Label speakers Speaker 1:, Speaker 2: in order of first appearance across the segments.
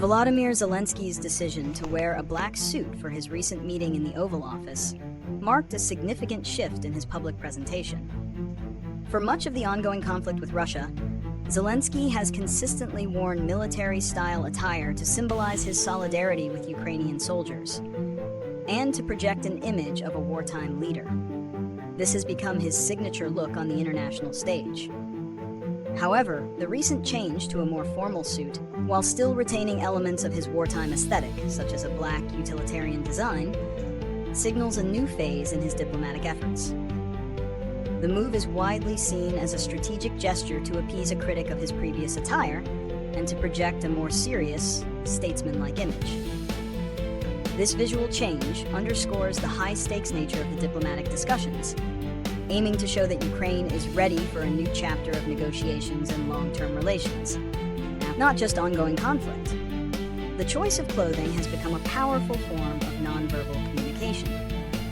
Speaker 1: Volodymyr Zelensky's decision to wear a black suit for his recent meeting in the Oval Office marked a significant shift in his public presentation. For much of the ongoing conflict with Russia, Zelensky has consistently worn military-style attire to symbolize his solidarity with Ukrainian soldiers and to project an image of a wartime leader. This has become his signature look on the international stage. However, the recent change to a more formal suit, while still retaining elements of his wartime aesthetic, such as a black utilitarian design, signals a new phase in his diplomatic efforts. The move is widely seen as a strategic gesture to appease a critic of his previous attire and to project a more serious, statesman-like image. This visual change underscores the high-stakes nature of the diplomatic discussions, aiming to show that Ukraine is ready for a new chapter of negotiations and long-term relations, not just ongoing conflict. The choice of clothing has become a powerful form of nonverbal communication,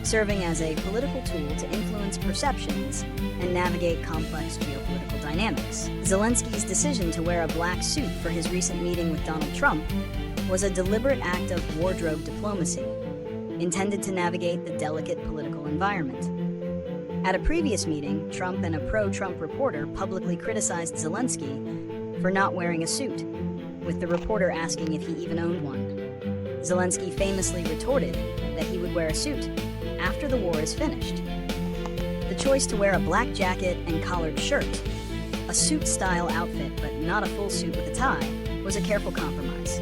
Speaker 1: serving as a political tool to influence perceptions and navigate complex geopolitical dynamics. Zelensky's decision to wear a black suit for his recent meeting with Donald Trump was a deliberate act of wardrobe diplomacy, intended to navigate the delicate political environment. At a previous meeting, Trump and a pro-Trump reporter publicly criticized Zelensky for not wearing a suit, with the reporter asking if he even owned one. Zelensky famously retorted that he would wear a suit after the war is finished. The choice to wear a black jacket and collared shirt, a suit-style outfit but not a full suit with a tie, was a careful compromise.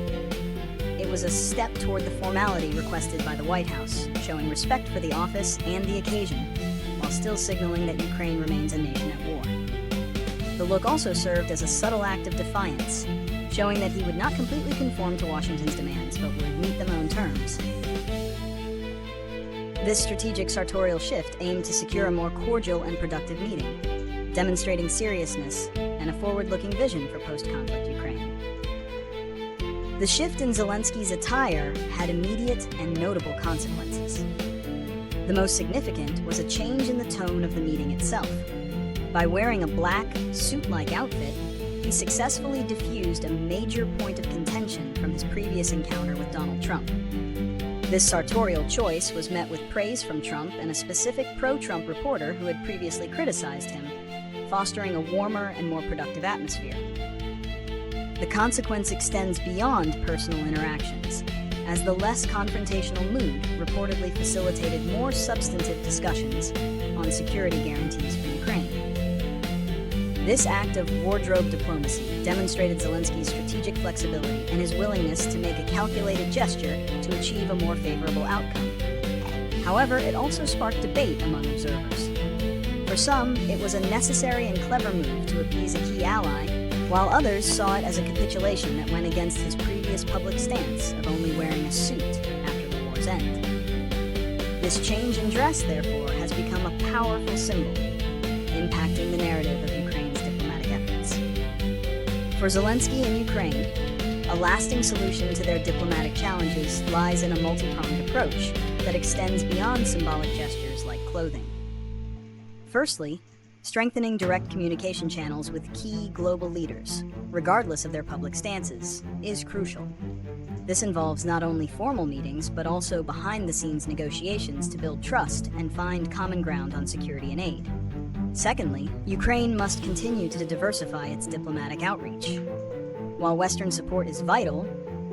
Speaker 1: It was a step toward the formality requested by the White House, showing respect for the office and the occasion, while still signaling that Ukraine remains a nation at war. The look also served as a subtle act of defiance, showing that he would not completely conform to Washington's demands, but would meet them on terms. This strategic sartorial shift aimed to secure a more cordial and productive meeting, demonstrating seriousness and a forward-looking vision for post-conflict Ukraine. The shift in Zelensky's attire had immediate and notable consequences. The most significant was a change in the tone of the meeting itself. By wearing a black, suit-like outfit, he successfully diffused a major point of contention from his previous encounter with Donald Trump. This sartorial choice was met with praise from Trump and a specific pro-Trump reporter who had previously criticized him, fostering a warmer and more productive atmosphere. The consequence extends beyond personal interactions, as the less confrontational mood reportedly facilitated more substantive discussions on security guarantees for Ukraine. This act of wardrobe diplomacy demonstrated Zelensky's strategic flexibility and his willingness to make a calculated gesture to achieve a more favorable outcome. However, it also sparked debate among observers. For some, it was a necessary and clever move to appease a key ally, while others saw it as a capitulation that went against his previous public stance of only wearing a suit after the war's end. This change in dress, therefore, has become a powerful symbol, impacting the narrative of Ukraine's diplomatic efforts. For Zelensky and Ukraine, a lasting solution to their diplomatic challenges lies in a multi-pronged approach that extends beyond symbolic gestures like clothing. Firstly, strengthening direct communication channels with key global leaders, regardless of their public stances, is crucial. This involves not only formal meetings, but also behind-the-scenes negotiations to build trust and find common ground on security and aid. Secondly, Ukraine must continue to diversify its diplomatic outreach. While Western support is vital,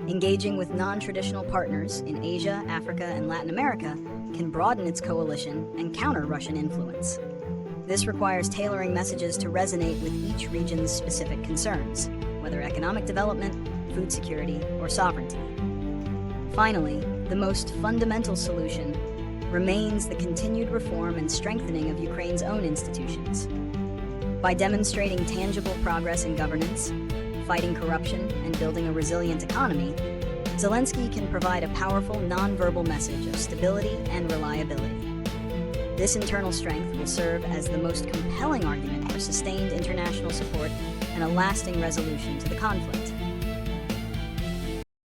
Speaker 1: engaging with non-traditional partners in Asia, Africa, and Latin America can broaden its coalition and counter Russian influence. This requires tailoring messages to resonate with each region's specific concerns, whether economic development, food security, or sovereignty. Finally, the most fundamental solution remains the continued reform and strengthening of Ukraine's own institutions. By demonstrating tangible progress in governance, fighting corruption, and building a resilient economy, Zelensky can provide a powerful nonverbal message of stability and reliability. This internal strength will serve as the most compelling argument for sustained international support and a lasting resolution to the conflict.